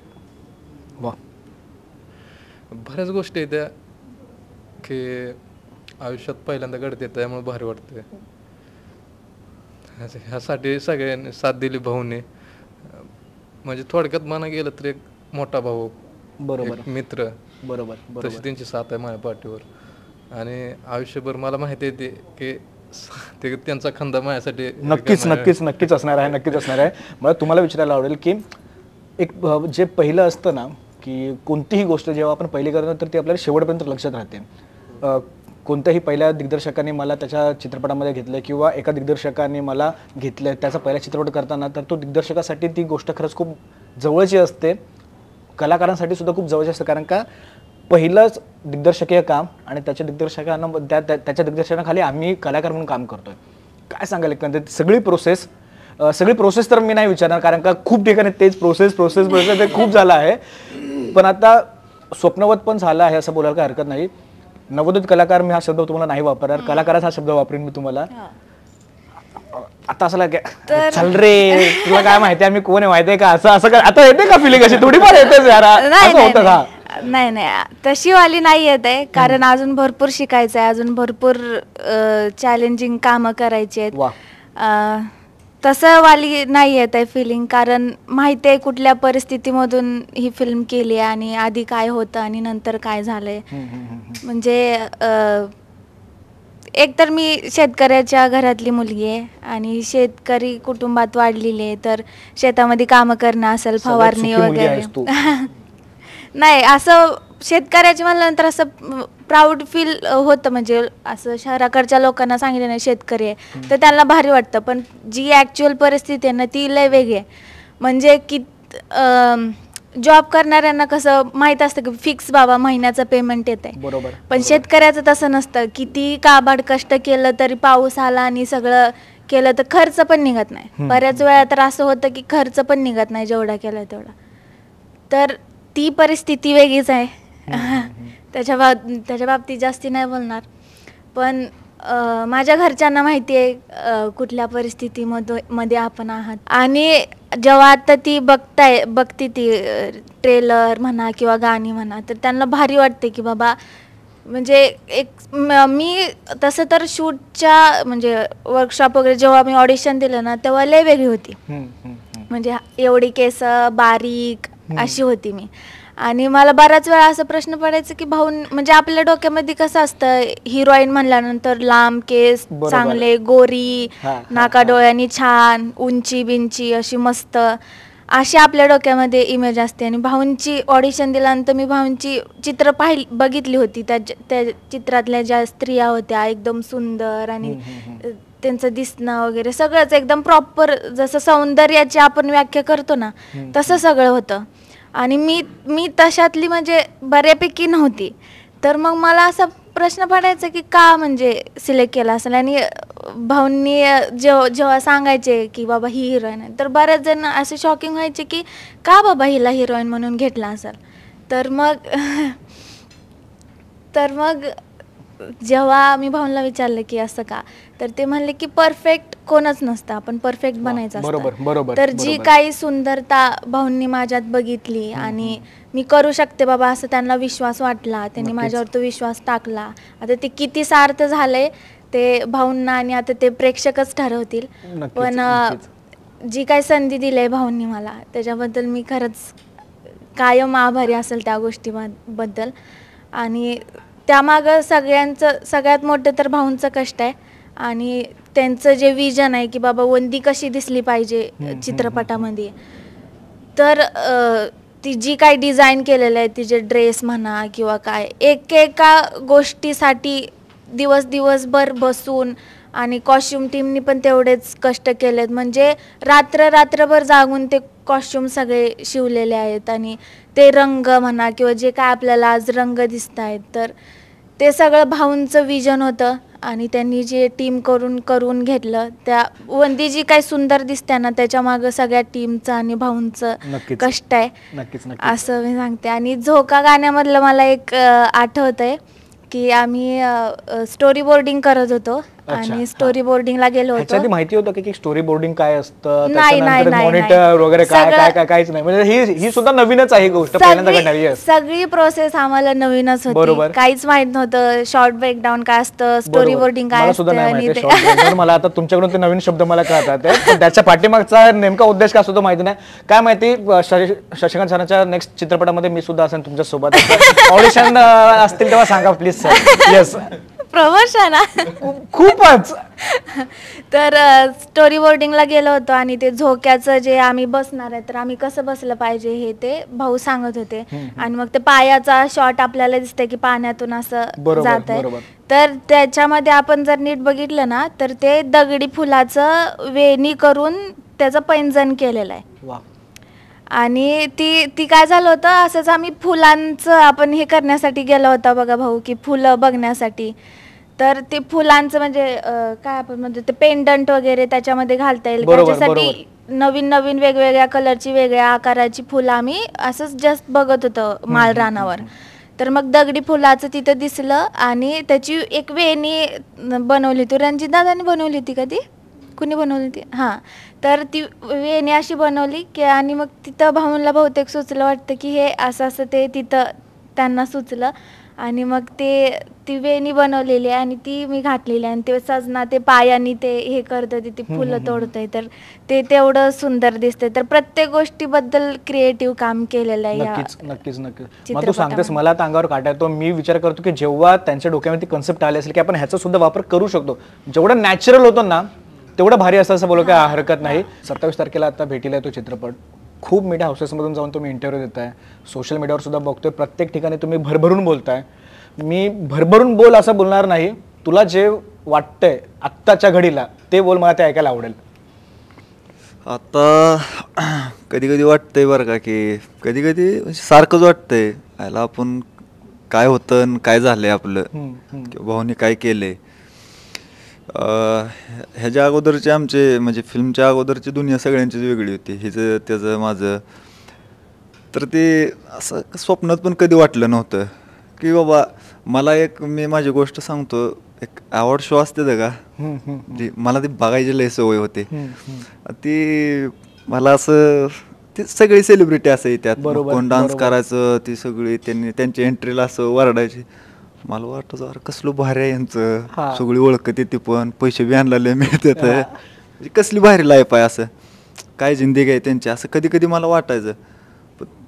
बऱ्याच गोष्टी आहेत त्या की आयुष्यात पहिल्यांदा घडते, त्यामुळे भारी वाटते. ह्यासाठी सगळ्यांनी साथ दिली भाऊने. म्हणजे थोडक्यात म्हणा गेलं तर एक मोठा भाऊ, बरोबर, मित्र, बरोबर, तशी त्यांची साथ आहे माझ्या पाठीवर. आणि आयुष्यभर मला माहिती आहे की ते त्यांचा खंदा माझ्यासाठी नक्कीच नक्कीच नक्कीच असणार आहे, नक्कीच असणार आहे. मला तुम्हाला विचारायला आवडेल की एक जे पहिलं असतं ना, की कोणतीही गोष्ट जेव्हा आपण पहिली करतो तर ती आपल्याला शेवटपर्यंत लक्षात राहते. कोणत्याही पहिल्या दिग्दर्शकाने मला त्याच्या चित्रपटामध्ये घेतलं किंवा एका दिग्दर्शकाने मला घेतलं त्याचा पहिला चित्रपट करताना, तर तो दिग्दर्शकासाठी ती गोष्ट खरंच खूप जवळची असते, कलाकारांसाठी सुद्धा खूप जवळची असते. कारण का पहिलंच दिग्दर्शकीय काम आणि त्याच्या दिग्दर्शकांना त्याच्या दिग्दर्शनाखाली आम्ही कलाकार म्हणून काम करतोय. काय सांगाल एकंदरीत सगळी प्रोसेस तर मी नाही विचारणार, कारण का खूप ठिकाणी तेच प्रोसेस ते खूप झालं आहे. पण आता स्वप्नवत पण झालं आहे असं बोलायला काही हरकत नाही. नवोदित कलाकार मी हा शब्द तुम्हाला नाही वापरणार, कलाकाराचा हा शब्द वापरेन मी तुम्हाला. आता असं चल रे, तुला काय माहिती आहे मी कोण आहे माहिती आहे का, असं आता येते का फिलिंग अशी थोडीफार येतेच यार, असं होतं का? नाही तशी वाली नाही येत आहे, कारण अजून भरपूर शिकायचं आहे, अजून भरपूर चॅलेंजिंग कामं करायची आहेत. तसं वाली नाही येत आहे फिलिंग, कारण माहिती आहे कुठल्या परिस्थितीमधून ही फिल्म केली आहे आणि आधी काय होतं आणि नंतर काय झालंय. म्हणजे एक तर मी शेतकऱ्याच्या घरातली मुलगी आहे आणि शेतकरी कुटुंबात वाढलेली आहे, तर शेतामध्ये कामं करणं असेल, फवारणी वगैरे नाही, असं शेतकऱ्याची म्हणल्यानंतर असं प्राऊड फील होतं. म्हणजे असं शहराकडच्या लोकांना सांगितलं नाही शेतकरी आहे तर त्यांना भारी वाटतं, पण जी ॲक्च्युअल परिस्थिती आहे ना ती लय वेगळी आहे. म्हणजे की जॉब करणाऱ्यांना कसं माहीत असतं की फिक्स बाबा महिन्याचं पेमेंट येत आहे, बरोबर. पण शेतकऱ्याचं तसं नसतं. किती काबाड कष्ट केलं तरी पाऊस आला आणि सगळं केलं तर खर्च पण निघत नाही. बऱ्याच वेळा तर असं होतं की खर्च पण निघत नाही जेवढा केला तेवढा. तर ती परिस्थिती वेगळीच आहे. त्याच्या बाबतीत जास्ती नाही बोलणार, पण माझ्या घरच्यांना माहिती आहे कुठल्या परिस्थितीमध्ये आपण आहात. आणि जेव्हा आता ती बघते ती ट्रेलर म्हणा किंवा गाणी म्हणा, तर त्यांना भारी वाटते की बाबा, म्हणजे एक मी तसं तर शूटच्या म्हणजे वर्कशॉप वगैरे जेव्हा मी ऑडिशन दिलं ना तेव्हा लय वेगळी होती. म्हणजे एवढी केस बारीक अशी होती मी. आणि मला बऱ्याच वेळा असं प्रश्न पडायचा की भाऊ, म्हणजे आपल्या डोक्यामध्ये कसं असतं हिरोईन म्हणल्यानंतर लांब केस, चांगले, गोरी, नाका डोळ्यांनी छान, उंची बिंची अशी मस्त, अशी आपल्या डोक्यामध्ये इमेज असते. आणि भाऊंची ऑडिशन दिल्यानंतर मी भाऊंची चित्र बघितली होती. त्या चित्रातल्या ज्या स्त्रिया होत्या एकदम सुंदर आणि त्यांचं दिसणं वगैरे सगळंच एकदम प्रॉपर, जसं सौंदर्याची आपण व्याख्या करतो ना तसं सगळं होतं. आणि मी तशातली म्हणजे बऱ्यापैकी नव्हती. तर मग मला असा प्रश्न पडायचा की का म्हणजे सिलेक्ट केला असेल. आणि भाऊंनी जेव्हा सांगायचे की बाबा ही हिरोईन आहे, तर बऱ्याच जण असे शॉकिंग व्हायचे की का बाबा हिला हिरोईन म्हणून घेतला असेल. तर मग जेव्हा मी भाऊंला विचारलं की असं का, तर ते म्हणले की परफेक्ट कोणच नसतं, आपण परफेक्ट बनायचं असतं. तर जी काही सुंदरता भाऊंनी माझ्यात बघितली आणि मी करू शकते बाबा असं त्यांना विश्वास वाटला, त्यांनी माझ्यावर तो विश्वास टाकला. आता ते किती सार्थ झाले ते भाऊंना आणि आता ते प्रेक्षकच ठरवतील. पण जी काही संधी दिली आहे भाऊंनी मला त्याच्याबद्दल मी खरंच कायम आभारी असेल त्या गोष्टीबद्दल. आणि त्यामागं सगळ्यात मोठं तर भाऊंचं कष्ट आहे आणि त्यांचं जे विजन आहे की बाबा वंदी कशी दिसली पाहिजे चित्रपटामध्ये. तर ती जी काही डिझाईन केलेलं आहे, तिचे ड्रेस म्हणा किंवा काय, एकेका गोष्टीसाठी दिवसभर बसून आणि कॉस्ट्युम टीमनी पण तेवढेच कष्ट केलेत. म्हणजे रात्रभर जागून ते कॉस्ट्युम सगळे शिवलेले आहेत आणि ते रंग म्हणा किंवा जे काय आपल्याला आज रंग दिसत आहेत, तर ते सगळं भाऊंचं विजन होतं आणि त्यांनी जे टीम करून घेतलं. त्या वंदी जी काही सुंदर दिसते ना त्याच्या मागं सगळ्या टीमचं आणि भाऊंचं कष्ट आहे असं मी सांगते. आणि झोका गाण्यामधलं मला एक आठवतंय की आम्ही स्टोरी बोर्डिंग करत होतो आणि स्टोरी बोर्डिंगला गेलो होतो. माहिती होतं की स्टोरी बोर्डिंग काय असतं, नाही मॉनिटर वगैरे काय काहीच नाही, म्हणजे ही सुद्धा नवीनच आहे गोष्ट, पहिल्यांदा घडणारी. सगळी प्रोसेस आम्हाला नवीनच होती, काहीच माहित नव्हतं. शॉर्ट ब्रेकडाऊन काय असतं, स्टोरी बोर्डिंग काय असतं. मला आता तुमच्याकडून ते नवीन शब्द मला कळतात, त्याच्या पाठीमागचा नेमका उद्देश काय असतो माहिती नाही. काय माहिती, शशिकांत सरांच्या नेक्स्ट चित्रपटामध्ये मी सुद्धा असेल तुमच्या सोबत. ऑडिशन असतील तेव्हा सांगा प्लीज सर. येस, प्रमोशन खूपच. तर स्टोरी बोर्डिंगला गेलो होतो आणि ते झोक्याचं जे आम्ही बसणार आहे तर आम्ही कसं बसलं पाहिजे हे ते भाऊ सांगत होते. आणि मग ते पायाचा शॉट आपल्याला दिसतंय की पाण्यातून असं जात आहे, तर त्याच्यामध्ये आपण जर नीट बघितलं ना तर ते दगडी फुलाचं वेणी करून त्याचं पैंजण केलेलं आहे. आणि ती काय झालं होतं, असंच आम्ही फुलांचं आपण हे करण्यासाठी गेलो होता बघा भाऊ, की फुलं बघण्यासाठी. तर ते फुलांचं म्हणजे काय आपण म्हणजे ते पेंडंट वगैरे त्याच्यामध्ये घालता येईल त्याच्यासाठी नवीन वेगवेगळ्या कलरची वेगळ्या आकाराची फुलं आम्ही असंच जस्ट बघत होतो माळरानावर. तर मग दगडी फुलाचं तिथं दिसलं आणि त्याची एक वेणी बनवली होती. रणजित दादांनी बनवली होती का ती, कुणी बनवली होती? हां, तर ती वेणी अशी बनवली की आणि मग तिथं भाऊंला बहुतेक सुचलं वाटतं की हे असं ते तिथं त्यांना सुचलं आणि मग ती वेणी बनवलेली आहे आणि ती मी घातलेली आहे. आणि ते सजना ते पायानी ते हे करतं, ती फुलं तोडतंय, तर ते तेवढं सुंदर दिसतंय. तर प्रत्येक गोष्टीबद्दल क्रिएटिव्ह काम केलेलं आहे. नक्कीच. मग तू सांगतेस मला आता अंगावर काटा येतो. मी विचार करतो की जेव्हा त्यांच्या डोक्यामध्ये कन्सेप्ट आले असेल की आपण ह्याचा सुद्धा वापर करू शकतो, जेवढं नॅचरल होतो ना तेवढं भारी असं बोलू काय हरकत नाही. 27 तारखेला आता भेटीला आहे तो चित्रपट. खूप मीडिया हाऊसेसमधून जाऊन तुम्ही इंटरव्ह्यू देताय, सोशल मीडियावर सुद्धा बघतोय, प्रत्येक ठिकाणी तुम्ही भरभरून बोलताय. मी भरभरून बोल असं बोलणार नाही, तुला जे वाटतंय आत्ताच्या घडीला ते बोल, मला ते ऐकायला आवडेल. आता कधी वाटतंय बरं का की कधी सारखंच वाटतंय याला आपण काय होतं काय झालंय आपलं किंवा भाऊनी काय केलंय. ह्याच्या अगोदरचे आमचे म्हणजे फिल्मच्या अगोदरची दुनिया सगळ्यांचीच वेगळी होती, हिचं त्याचं माझं. तर ते असं स्वप्नात पण कधी वाटलं नव्हतं की बाबा मला मी माझी गोष्ट सांगतो, एक अवॉर्ड शो असते का जी मला ती बघायची लय सवय होते. ती मला असं ते सगळी सेलिब्रिटी असायची त्यात, कोण डान्स करायचं ती सगळी त्यांची एंट्रीला असं वरडायची. मला वाटतं अरे कसलं भारी आहे यांचं, सगळी ओळखत येते पण पैसे बी आणलेले मिळतात, कसली भारी लाईफ आहे, असं काय जिंदगी आहे त्यांची, असं कधी मला वाटायचं.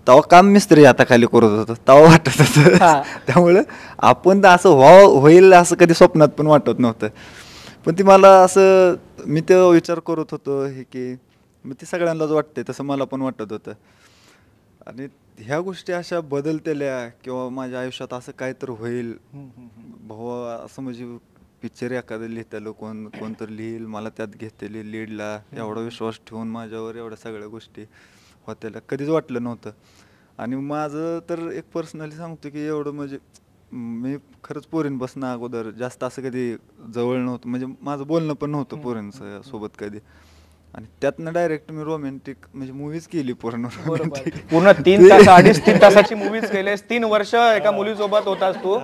तेव्हा काम मिस्त्री हाताखाली करत होतं तेव्हा वाटत होतं. त्यामुळं आपण असं होईल असं कधी स्वप्नात पण वाटत नव्हतं. पण ती मला असं मी ते विचार करत होतो हे की मग ते सगळ्यांनाच वाटते तसं मला पण वाटत होतं. आणि ह्या गोष्टी अशा बदलतेल्या किंवा माझ्या आयुष्यात असं काय तर होईल भाऊ असं म्हणजे पिक्चर एखादं लिहितेलं कोणतरी लिहिल मला त्यात घेतलेली लीडला एवढा विश्वास ठेवून माझ्यावर एवढ्या सगळ्या गोष्टी होत्याला कधीच वाटलं नव्हतं. आणि माझं तर एक पर्सनली सांगतो की एवढं म्हणजे मी खरंच पोरींपासून अगोदर जास्त असं कधी जवळ नव्हतं, म्हणजे माझं बोलणं पण नव्हतं पोरींचं सोबत कधी. आणि त्यातनं डायरेक्ट मी रोमॅन्टिक म्हणजे मूवीज केली पूर्ण बरोबर पूर्ण 3 तास 2.5-3 तासाची मूवीज केलेस 3 वर्ष एका मुलीसोबत होतास तू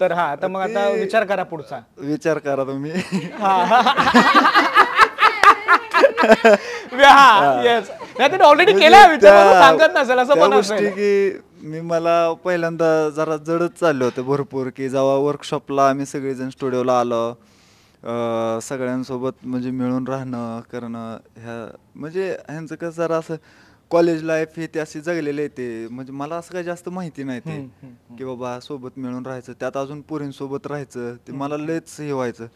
तर हा आता मग आता विचार करा पुढचा विचार करा तुम्ही ऑलरेडी केलाय विचार सांगत नसेल असं पण गोष्टी की मी मला पहिल्यांदा जरा जडच चालले होते भरपूर की जेव्हा वर्कशॉपला आम्ही सगळेजण स्टुडिओला आलो सगळ्यांसोबत म्हणजे मिळून राहणं करणं ह्या म्हणजे ह्यांचं कसं जरा असं कॉलेज लाईफ हे ते असे जगलेले आहे ते म्हणजे मला असं काही जास्त माहिती नाही ते की बाबा सोबत मिळून राहायचं त्यात अजून पोरींसोबत राहायचं ते मला लयच हे व्हायचं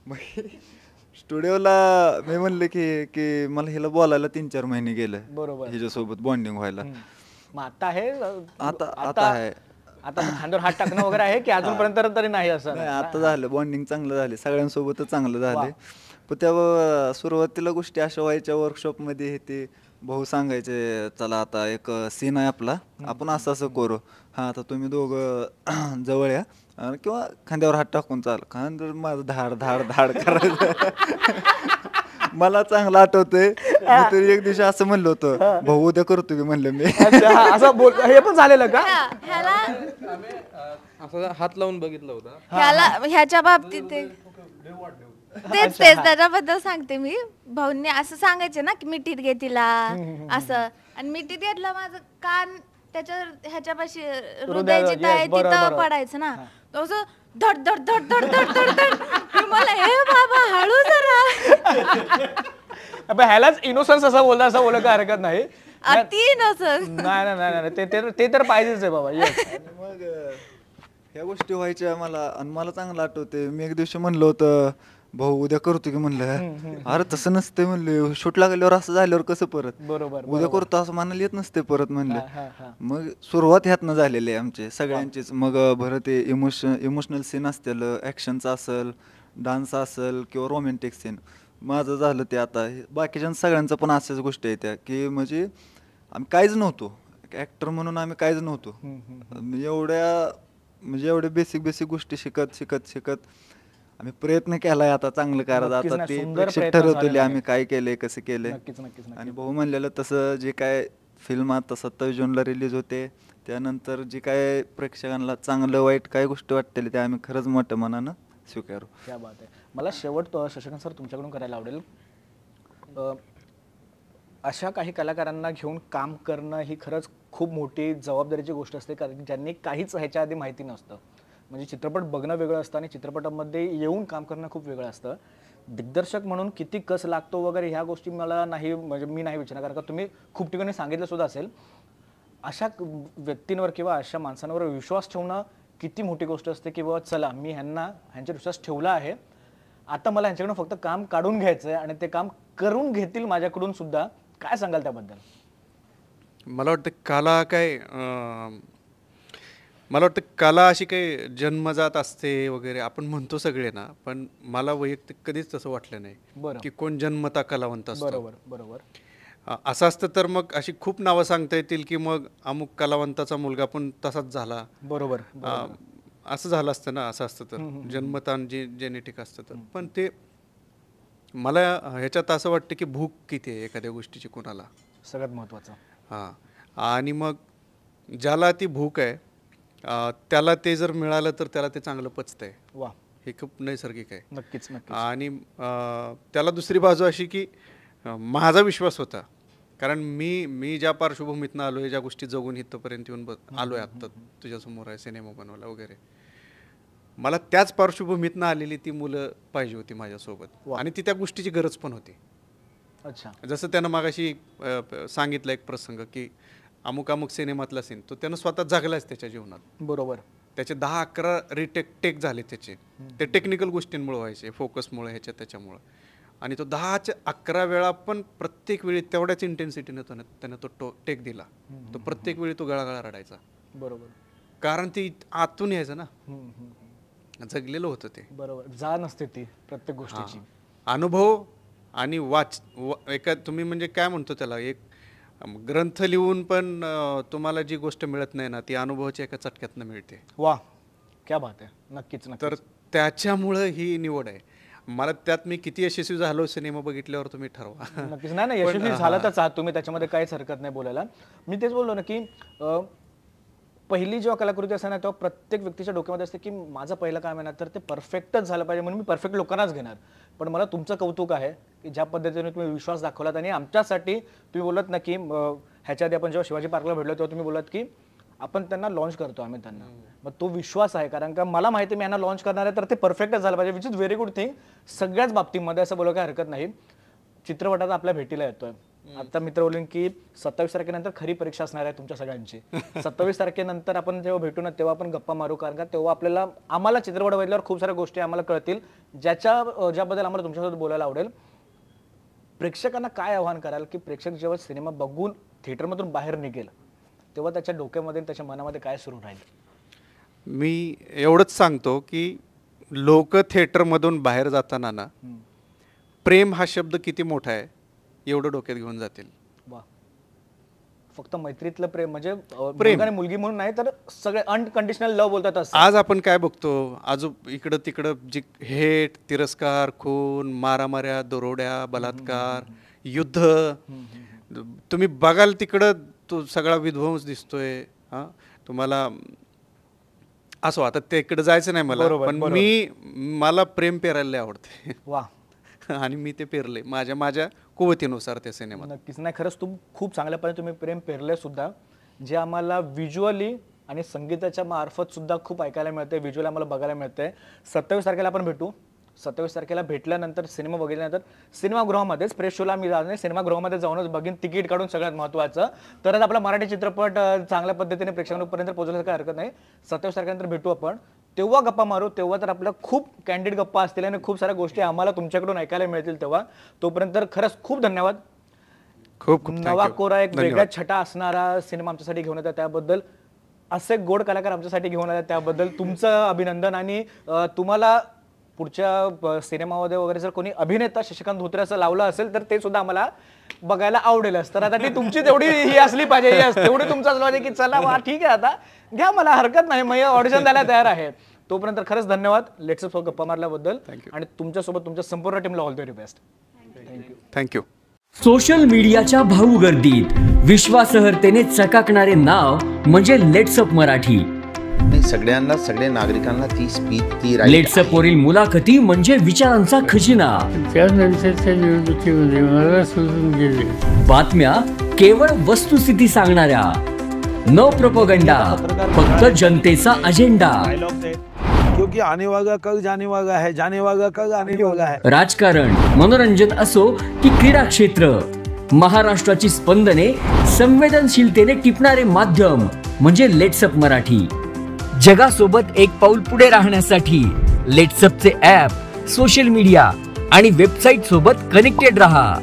मग स्टुडिओला मी म्हणलं की मला हिला बोलायला 3-4 महिने गेले बरोबर हिच्यासोबत बॉन्डिंग व्हायला मग आता आहे आता आहे आता खांद्यावर हात टाकणं वगैरे आहे की अजूनपर्यंत तरी नाही असं नाही आता झालं बॉन्डिंग चांगलं झाले सगळ्यांसोबतच चांगलं झाले पण त्या सुरुवातीला गोष्टी अशा व्हायच्या वर्कशॉपमध्ये हे ते भाऊ सांगायचे चला आता एक सीन आहे आपला आपण असं असं करू हा आता तुम्ही दोघं जवळ या किंवा खांद्यावर हात टाकून चाल खांद्यावर माझं धाड धाड धाड करायचं मला चांगलं आठवतंय तरी एक दिवशी असं म्हणलं होतं भाऊ उद्या करतो की म्हणलं मी असं बोल हे पण झालेलं का असं हात लावून बघितलं होतं ह्याच्या बाबतीत तेच त्याच्याबद्दल सांगते मी भाऊंनी असं सांगायचे ना की मिठीत घे तिला असं आणि मिठीत घेतलं माझं कान त्याच्या ह्याच्यापाशी हृदयाची आहे तिथं पडायचं ना असं धड धड धड धड धड धड धड मला हे बाबा हळू जरा ह्यालाच इनोसन्स असं बोलता असं बोलत काय हरकत नाही अति इनोसन्स नाही नाही नाही ते तर पाहिजेच आहे बाबा मग ह्या गोष्टी व्हायच्या मला आणि मला चांगलं आठवते मी एक दिवशी म्हणलं होतं भाऊ उद्या करतो की म्हणलं अरे तसं नसतं म्हणले शूट लागल्यावर असं झाल्यावर कसं परत बरोबर उद्या करतो असं म्हणायला येत नसते परत म्हणलं मग सुरुवात ह्यातनं झालेली आहे आमचे सगळ्यांचीच मग बरं ते इमोशनल सीन असतील ऍक्शनचा असेल डान्स असेल किंवा रोमॅन्टिक सीन माझं झालं ते आता बाकीच्या सगळ्यांचं पण अशाच गोष्टी आहेत त्या की म्हणजे आम्ही काहीच नव्हतो ऍक्टर म्हणून आम्ही काहीच नव्हतो एवढ्या बेसिक गोष्टी शिकत आम्ही प्रयत्न केलाय आता चांगलं करायचं आता ते प्रेक्षक ठरवतले आम्ही काय केलंय कसं केलंय आणि भाऊ म्हणलेलं तसं जे काय फिल्म आता 27 जूनला रिलीज होते त्यानंतर जे काय प्रेक्षकांना चांगलं वाईट काय गोष्टी वाटतील त्या आम्ही खरंच मोठ्या मनानं स्वीकारू. क्या बात आहे. मला शेवट शशिकांत सर तुमच्याकडून करायला आवडेल अशा काही कलाकारांना घेऊन काम करणं ही खरंच खूप मोठी जबाबदारीची गोष्ट असते कारण ज्यांनी काहीच ह्याच्या आधी माहिती नसतं म्हणजे चित्रपट बघणं वेगळं असतं आणि चित्रपटामध्ये येऊन काम करणं खूप वेगळं असतं. दिग्दर्शक म्हणून किती कस लागतो वगैरे ह्या गोष्टी मला नाही म्हणजे मी नाही विचारणार कारण का तुम्ही खूप ठिकाणी सांगितलं सुद्धा असेल. अशा व्यक्तींवर किंवा अशा माणसांवर विश्वास ठेवणं किती मोठी गोष्ट असते की बाबा चला मी ह्यांच्यावर विश्वास ठेवला आहे आता मला ह्यांच्याकडून फक्त काम काढून घ्यायचं आहे आणि ते काम करून घेतील माझ्याकडून सुद्धा. काय सांगाल त्याबद्दल? मला वाटतं कला अशी काही जन्मजात असते वगैरे आपण म्हणतो सगळे ना पण मला वैयक्तिक कधीच तसं वाटलं नाही की कोण जन्मता कलावंत असतो. बरोबर बरोबर. असं असतं तर मग अशी खूप नावं सांगता येतील की मग अमुक कलावंताचा मुलगा पण तसाच झाला. बरोबर. असं झालं असतं ना असं असतं तर जन्मतान जे जेनेटिक असतं तर पण ते मला ह्याच्यात असं वाटतं की भूक किती आहे एखाद्या गोष्टीची कोणाला सगळ्यात महत्त्वाचं. हां आणि मग ज्याला ती भूक आहे त्याला ते जर मिळालं तर त्याला ते चांगलं पचतंय. वा हे खूप नैसर्गिक आहे. नक्कीच नक्कीच. आणि त्याला दुसरी बाजू अशी की माझा विश्वास होता कारण मी ज्या पार्श्वभूमीतनं आलो आहे ज्या गोष्टी जगून इथंपर्यंत येऊन आलो आहे आत्ता तुझ्यासमोर आहे सिनेमा बनवला वगैरे मला त्याच पार्श्वभूमीतनं आलेली ती मुलं पाहिजे होती माझ्यासोबत आणि ती त्या गोष्टीची गरज पण होती. अच्छा. जसं त्यानं मागाशी सांगितलं एक प्रसंग की अमुक सिनेमातला सीन तो त्यानं स्वतः जगलाच त्याच्या जीवनात. बरोबर. त्याचे 10-11 टेक झाले त्याचे ते टेक्निकल गोष्टींमुळे व्हायचे फोकसमुळे ह्याच्या त्याच्यामुळं आणि तो 10-11 वेळा पण प्रत्येक वेळी तेवढ्याच इंटेन्सिटीने त्यानं तो टेक दिला. तो प्रत्येक वेळी तो गळागळा रडायचा. बरोबर. कारण ती आतून यायचं ना जगलेलं होतं ते. बरोबर. जाण असते ती प्रत्येक गोष्टीची. अनुभव आणि एका तुम्ही म्हणजे काय म्हणतो त्याला एक ग्रंथ लिहून पण तुम्हाला जी गोष्ट मिळत नाही ना ती अनुभवाच्या एका चटक्यातनं मिळते. वा क्या बात आहे. नक्कीच. तर त्याच्यामुळं ही निवड आहे मला त्यात मी किती यशस्वी झालो सिनेमा बघितल्यावर तुम्ही ठरवा. नक्कीच. नाही यशस्वी झालातच आहात तुम्ही, त्याच्यामध्ये काहीच हरकत नाही बोलायला. मी तेच बोललो ना की पहिली जेव्हा कलाकृती असते ना तेव्हा प्रत्येक व्यक्तीच्या डोक्यामध्ये असते की माझं पहिलं काम आहे ना तर ते परफेक्टच झालं पाहिजे म्हणून मी परफेक्ट लोकांनाच घेणार. पण मला तुमचं कौतुक आहे की ज्या पद्धतीने तुम्ही विश्वास दाखवलात आणि आमच्यासाठी तुम्ही बोलत ना की ह्याच्या आधी आपण जेव्हा शिवाजी पार्कला भेटलो तेव्हा तुम्ही बोलत की आपण त्यांना लॉन्च करतो आम्ही त्यांना. मग तो विश्वास आहे कारण का मला माहिती मी यांना लॉन्च करणार आहे तर ते परफेक्टच झालं पाहिजे, which is very good thing. सगळ्याच बाबतीमध्ये असं बोलायला काही हरकत नाही. चित्रपटात आपल्या भेटीला येतोय आता मित्र बोलून की 27 तारखेनंतर खरी परीक्षा असणार आहे तुमच्या सगळ्यांची. 27 तारखेनंतर आपण जेव्हा भेटू ना तेव्हा आपण गप्पा मारू कारण का तेव्हा आम्हाला चित्रपट बघितल्यावर खूप साऱ्या गोष्टी आम्हाला कळतील ज्याबद्दल आम्हाला तुमच्यासोबत बोलायला आवडेल. प्रेक्षकांना काय आव्हान कराल की प्रेक्षक जेव्हा सिनेमा बघून थिएटरमधून बाहेर निघेल तेव्हा त्याच्या डोक्यामध्ये त्याच्या मनामध्ये काय सुरू राहील? मी एवढंच सांगतो की लोक थिएटरमधून बाहेर जाताना ना प्रेम हा शब्द किती मोठा आहे एवढं डोक्यात घेऊन जातील. वा. फक्त मैत्रीतलं प्रेम म्हणजे मुलगा आणि मुलगी म्हणून नाही तर सगळे अनकंडिशनल लव्ह बोलतात असं. आज आपण काय बघतो इकडं तिकडं जी हेट, तिरस्कार, खून, मारामाऱ्या, दरोड्या, बलात्कार, युद्ध, तुम्ही बघाल तिकडं तो सगळा विध्वंस दिसतोय. हा तुम्हाला असं आता तिकडे जायचं नाही मला, पण मला प्रेम पेरायला आवडते. वा. आणि मी ते पेरले माझ्या कुवतीनुसार त्या सिनेमात. नक्कीच. नाही खरंच खूप चांगल्या पद्धतीने तुम्ही प्रेम पेरले सुद्धा, जे आम्हाला व्हिज्युअली आणि संगीताच्या मार्फत सुद्धा खूप ऐकायला मिळते, व्हिज्युअल आम्हाला बघायला मिळते. 27 तारखेला आपण भेटू. 27 तारखेला भेटल्यानंतर सिनेमा बघितल्यानंतर सिनेमागृहामध्येच प्रेस शोला मी जाणार नाही, सिनेमागृहामध्ये जाऊनच बघीन, तिकीट काढून सगळ्यात महत्त्वाचं. तरच आपला मराठी चित्रपट चांगल्या पद्धतीने प्रेक्षकांपर्यंत पोहोचण्याचं काही हरकत नाही. 27 तारखेनंतर भेटू आपण, तेव्हा गप्पा मारू. तेव्हा तर आपल्या खूप कॅन्डिड गप्पा असतील आणि खूप साऱ्या गोष्टी आम्हाला तुमच्याकडून ऐकायला मिळतील. तेव्हा तोपर्यंत खरंच खूप धन्यवाद. खूप नवा कोरा एक वेगळ्या छटा असणारा सिनेमा आमच्यासाठी घेऊन येतात त्याबद्दल, असे गोड कलाकार आमच्यासाठी घेऊन आले त्याबद्दल तुमचं अभिनंदन. आणि तुम्हाला पुढच्या सिनेमामध्ये वगैरे जर कोणी अभिनेता शशिकांत धोत्रे असं लावलं असेल तर ते सुद्धा आम्हाला बघायला आवडेलच. तर आता ती तुमची तेवढी ही असली पाहिजे, तेवढी तुमचं असलं पाहिजे की चला ठीक आहे आता घ्या, मला हरकत नाही, मी ऑडिशन द्यायला तयार आहे. तोपर्यंत खरंच धन्यवाद लेट्स सोबत गप्पा मारल्याबद्दल आणि तुमच्यासोबत तुमच्या संपूर्ण टीमला all the very best. Thank you. Social मीडियाच्या भाऊ गर्दीत विश्वासार्हतेने चकाकणारे नाव म्हणजे लेट्सअप मराठी. सगळ्या नागरिकांना ती स्पीच ती लेट्सअप वरील मुलाखती म्हणजे विचारांचा खजिना. त्यानंतरच्या निवडणुकीमध्ये मला सोडून गेले. बातम्या केवळ वस्तुस्थिती सांगणाऱ्या, न प्रोपगंडा, फक्त जनतेचा अजेंडा. क्योंकि आने वाला कल जाने वाला है, जाने वाला कल आने वाला है. राजकारण, मनोरंजन असो की क्रीडा क्षेत्र, महाराष्ट्राची स्पंदने संवेदनशीलतेने टिपणारे माध्यम म्हणजे लेट्सअप मराठी. जगासोबत एक पाऊल पुढे राहण्यासाठी लेट्सअपचे ॲप, सोशल मीडिया आणि वेबसाईट सोबत कनेक्टेड रहा.